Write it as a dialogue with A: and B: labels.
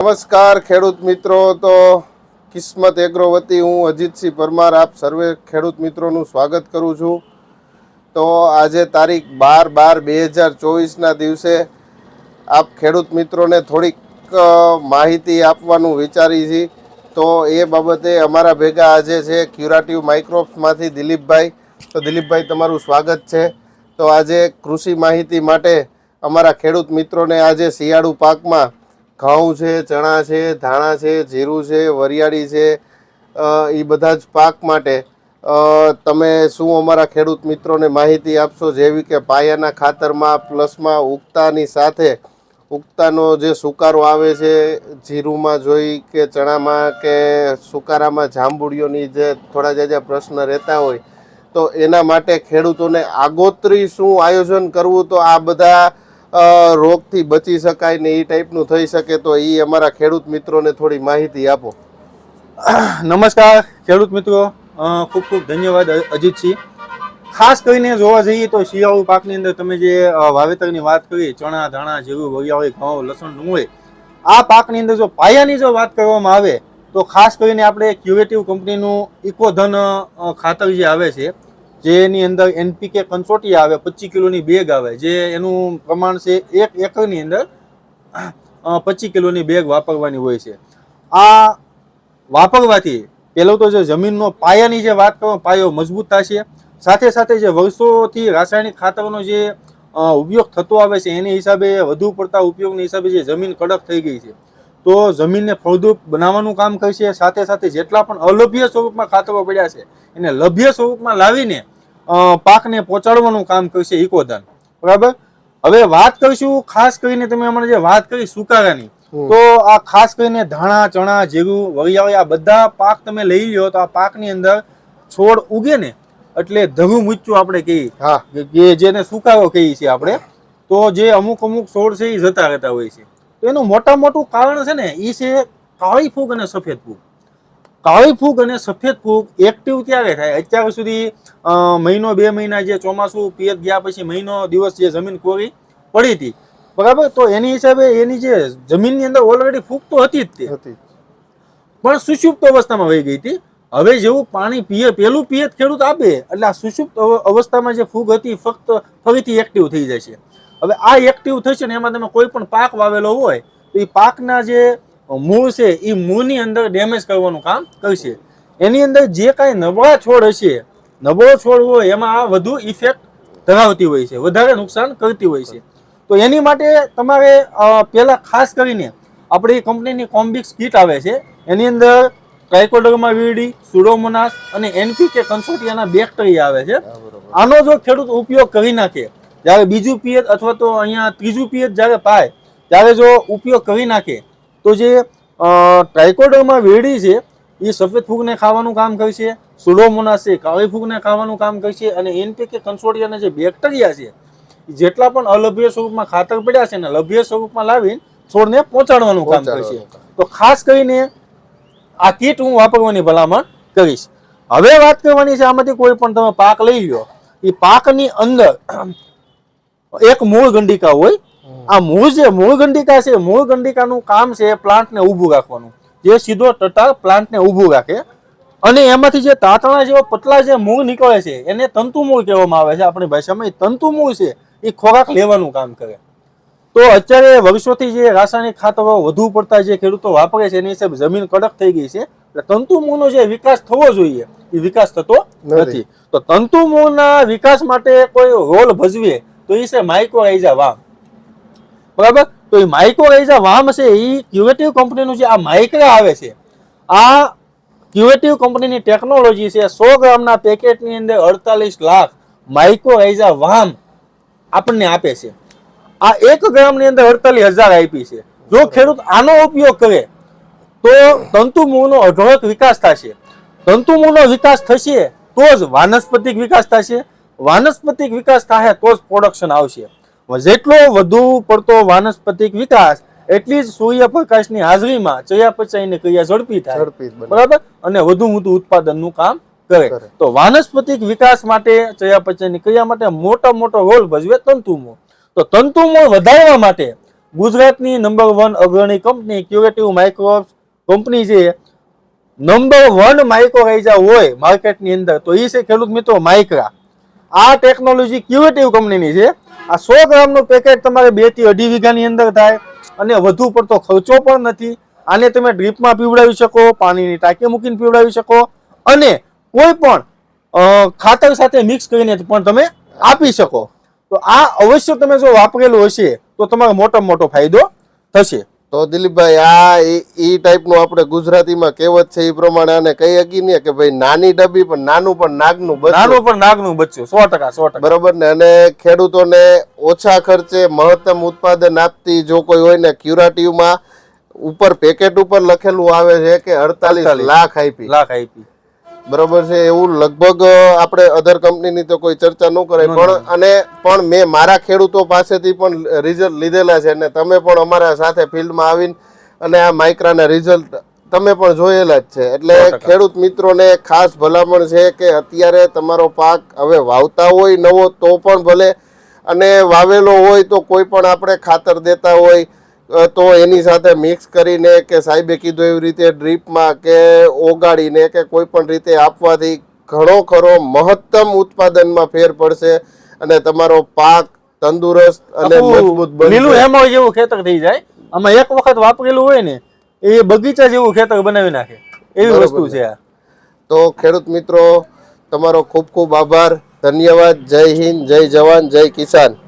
A: નમસ્કાર ખેડૂત મિત્રો, તો કિસ્મત એગ્રો વતી હું અજીતસિંહ પરમાર આપ સર્વે ખેડૂત મિત્રોનું સ્વાગત કરું છું। તો આજે તારીખ 12/12/2024ના દિવસે આપ ખેડૂત મિત્રોને થોડીક માહિતી આપવાનું વિચારી છે। તો એ બાબતે અમારા ભેગા આજે છે ક્યુરાટિવ માઇક્રોબ્સમાંથી દિલીપભાઈ। તો દિલીપભાઈ, તમારું સ્વાગત છે। તો આજે કૃષિ માહિતી માટે અમારા ખેડૂત મિત્રોને આજે શિયાળુ પાકમાં ઘઉં છે, ચણા છે, ધાણા છે, જીરું છે, વરિયાળી છે, એ બધા જ પાક માટે તમે શું અમારા ખેડૂત મિત્રોને માહિતી આપશો? જેવી કે પાયાના ખાતરમાં પ્લસમાં ઉગતાની સાથે ઉગતાનો જે સુકારો આવે છે જીરુંમાં જોઈ કે ચણામાં કે સુકારામાં જાંબુડીઓની જે થોડા જાજા પ્રશ્ન રહેતા હોય, તો એના માટે ખેડૂતોને આગોતરી શું આયોજન કરવું તો આ બધા રોગથી બચી શકાય ને એ ટાઈપનું થઈ શકે, તો એ અમારા ખેડૂત મિત્રોને થોડી માહિતી આપો।
B: નમસ્કાર ખેડૂત મિત્રો, ખૂબ ખૂબ ધન્યવાદ અજીતસિંહ। ખાસ કરીને જોવા જઈએ તો શિયાળુ પાકની અંદર તમે જે વાવેતરની વાત કરી, ચણા, ધાણા, જીરું, વરિયાળી, ઘઉં, લસણ, ડુંગળી, આ પાકની અંદર જો પાયાની જો વાત કરવામાં આવે તો ખાસ કરીને આપણે ક્યુરેટિવ કંપનીનું ઇકોધન ખાતર જે આવે છે, જેની અંદર NPK કંસોટી આવે, 25 કિલોની બેગ આવે, જે એનું પ્રમાણ છે 1 એકરની અંદર 25 કિલોની બેગ વાપરવાની હોય છે। આ વાપરવાથી પહેલો તો જે જમીનનો પાયાની જે વાત કરો, પાયો મજબૂત થશે, સાથે સાથે જે વર્ષોથી રાસાયણિક ખાતરનો જે ઉપયોગ થતો આવે છે એની હિસાબે વધુ પડતા ઉપયોગની હિસાબે જે જમીન કડક થઈ ગઈ છે, તો જમીનને ફળદ્રુપ બનાવવાનું કામ કરશે। સાથે સાથે જેટલા પણ અલભ્ય સ્વરૂપમાં ખાતરો પડ્યા છે એને લભ્ય સ્વરૂપમાં લાવીને પાકને પહોંચાડવાનું કામ કરશે ઇકોધન, બરાબર। હવે વાત કરીશું ખાસ કરીને, તમે હમણાં જે વાત કરી સુકારાની, તો આ ખાસ કરીને ધાણા, ચણા, જીરું, વરિયાળી, આ બધા પાક તમે લઈ લ્યો તો આ પાકની અંદર છોડ ઉગે ને એટલે ધરું મૂચ્યું આપણે કહીએ, જેને સુકારો કહીએ છીએ આપણે, તો જે અમુક છોડ છે એ જતા રહેતા હોય છે। તો એનું મોટું કારણ છે ને એ છે કાળી ફૂગ અને સફેદ ફૂગ। કાળી ફૂગ અને સફેદ ફૂગ એક્ટિવ ત્યારે થાય, અત્યાર સુધી મહિનો 2 મહિના જે ચોમાસું પિયત ગયા પછી મહિનો દિવસ જે જમીન કોરી પડી હતી, બરાબર, તો એની હિસાબે એની જે જમીનની અંદર ઓલરેડી ફૂગ તો હતી જ તે, પણ સુષુપ્ત અવસ્થામાં વહી ગઈ હતી। હવે જેવું પાણી પેલું પિયત ખેડૂત આપે એટલે આ સુષુપ્ત અવસ્થામાં જે ફૂગ હતી ફરીથી એક્ટિવ થઈ જશે। હવે આ એક્ટિવ થશે ને એમાં તમે કોઈ પણ પાક વાવેલો હોય તો એ પાકના જે મૂળ છે એ મૂળની અંદર ડેમેજ કરવાનું કામ કરશે। એની અંદર જે કાંઈ નબળા છોડ હશે, નબળો છોડ હોય એમાં આ વધુ ઇફેક્ટ ધરાવતી હોય છે, વધારે નુકસાન કરતી હોય છે। તો એની માટે તમારે પહેલા ખાસ કરીને આપણી કંપનીની કોમ્બિક્સ કીટ આવે છે, એની અંદર ટ્રાઇકોડર્મા વિરિડી, સુડોમોનાસ અને NPK કંસોટિયાના બેક્ટેરિયા આવે છે। આનો જો ખેડૂત ઉપયોગ કરી નાખે, જ્યારે બીજું પિયત અથવા તો અહીંયા ત્રીજું પિયત જ્યારે પાય ત્યારે જો ઉપયોગ કરી નાખે તો જે ટ્રાઇકોડર્મા વિરિડી છે એ સફેદ ફૂગને ખાવાનું કામ કરશે, સુડોમોનાસ છે કાળી ફૂગને ખાવાનું કામ કરશે, અને NPK કંસોટિયાના જે બેક્ટેરિયા છે જેટલા પણ અલભ્ય સ્વરૂપમાં ખાતર પડ્યા છે ને લભ્ય સ્વરૂપમાં લાવીને છોડને પહોંચાડવાનું કામ કરશે। તો ખાસ કરીને આ કીટ હું વાપરવાની ભલામણ કરીશ। હવે વાત કરવાની છે, આમાંથી કોઈ પણ તમે પાક લઈ લો, એ પાકની અંદર એક મૂળ ગંડિકા હોય। આ મૂળ ગંડિકા છે, મૂળ ગંડિકાનું કામ છે પ્લાન્ટને ઊભું રાખવાનું, જે સીધો ટટાર પ્લાન્ટને ઊભું રાખે, અને એમાંથી જે તાંતણા જેવા પતલા જે મૂળ નીકળે છે એને તંતુ મૂળ કહેવામાં આવે છે આપણી ભાષામાં। એ તંતુ મૂળ છે એ ખોરાક લેવાનું કામ કરે। તો અત્યારે વર્ષોથી જે રાસાયણિક ખાતરો વધુ પડતા જે ખેડૂતો વાપરે છે એની હિસાબે જમીન કડક થઈ ગઈ છે, એટલે તંતુ મૂળનો જે વિકાસ થવો જોઈએ એ વિકાસ થતો નથી। તો તંતુ મૂળના વિકાસ માટે કોઈ રોલ ભજવે તો એ છે માઇક્રોરાઇઝા વામ, બરાબર। તો એ માઇક્રોરાઇઝા વામ છે એ ક્યુરેટિવ કંપનીનું જે આ માઇક્રા આવે છે, આ ક્યુરેટિવ કંપનીની ટેકનોલોજી છે। 100 ગ્રામના પેકેટની અંદર 48 લાખ માઇક્રોરાઇઝા વામ આપણને આપે છે। આ 1 ગ્રામની અંદર 48,000 આપી છે। જો ખેડૂત આનો ઉપયોગ કરે તો તંતુમૂળનો અઢળક વિકાસ થશે। તંતુમૂળનો વિકાસ થશે તો જ વાનસ્પતિક વિકાસ થશે, વાનસ્પતિક વિકાસ થાય તો જ પ્રોડક્શન આવશે। જેટલો વધુ પડતો વાનસ્પતિક વિકાસ એટલી જ સૂર્યપ્રકાશની હાજરીમાં ચયાપચયની ક્રિયા ઝડપી થાય, બરાબર, અને વધુ ઉત્પાદનનું કામ કરે। તો વાનસ્પતિક વિકાસ માટે, ચયાપચયની ક્રિયા માટે મોટો રોલ ભજવે તંતુમૂળ। તો તંતુમૂળ વધારવા માટે ગુજરાતની નંબર 1 અગ્રણી કંપની ક્યુરેટિવ માઇક્રો કંપની છે. નંબર 1 માઇક્રોરાઇઝા હોય માર્કેટની અંદર તો એ છે ખેડૂત મિત્રો માઇક્રા. આ ટેકનોલોજી ક્યુરેટિવ કંપનીની છે. આ 100 ગ્રામનું પેકેટ તમારે 2 થી 2.5 વીઘાની અંદર થાય અને વધુ પડતો ખર્ચો પણ નથી. આને તમે ડ્રીપમાં પીવડાવી શકો, પાણીની ટાંકી મૂકીને પીવડાવી શકો અને કોઈ પણ ખાતર સાથે મિક્સ કરીને પણ તમે આપી શકો. તો આ અવશ્ય તમે જો વાપરેલું હશે તો તમારો મોટો ફાયદો થશે.
A: તો દિલીપભાઈ આ ઈ ટાઈપનું આપણે ગુજરાતીમાં કહેવત છે એ પ્રમાણે આને કહી હકી ને કે ભાઈ નાની ડબ્બી પણ નાનું પણ નાગનું બચ્ચું.
B: નાનું પણ નાગનું બચ્ચું 100%.
A: બરોબર ને. અને ખેડૂતોને ઓછા ખર્ચે મહત્તમ ઉત્પાદન આપતી જો કોઈ હોય ને ક્યુરેટિવમાં ઉપર પેકેટ ઉપર લખેલું આવે છે કે 48 લાખ આપી. બરોબર છે. એવું લગભગ આપણે અધર કંપનીની તો કોઈ ચર્ચા ન કરાય પણ મેં મારા ખેડૂતો પાસેથી પણ રિઝલ્ટ લીધેલા છે અને તમે પણ અમારા સાથે ફિલ્ડમાં આવીને અને આ માઇક્રાના રિઝલ્ટ તમે પણ જોયેલા જ છે. એટલે ખેડૂત મિત્રોને ખાસ ભલામણ છે કે અત્યારે તમારો પાક હવે વાવતા હોય નવો તો પણ ભલે અને વાવેલો હોય તો કોઈ પણ આપણે ખાતર દેતા હોય તો એની સાથે મિક્સ કરીને કે સાહેબે કીધું એવી રીતે ડ્રીપમાં કે ઓગાળીને કે કોઈ પણ રીતે આપવાથી ઘણો ખરો મહત્તમ ઉત્પાદનમાં ફેર પડશે અને તમારો પાક તંદુરસ્ત અને મજબૂત બનશે.
B: લીલું હેમો જેવું ખેતર થઈ જાય. આમાં એક વખત વાપરેલું હોય ને એ બગીચા જેવું ખેતર બનાવી નાખે એવી વસ્તુ છે આ.
A: તો ખેડૂત મિત્રો તમારો ખૂબ ખૂબ આભાર, ધન્યવાદ. જય હિન્દ, જય જવાન, જય કિસાન.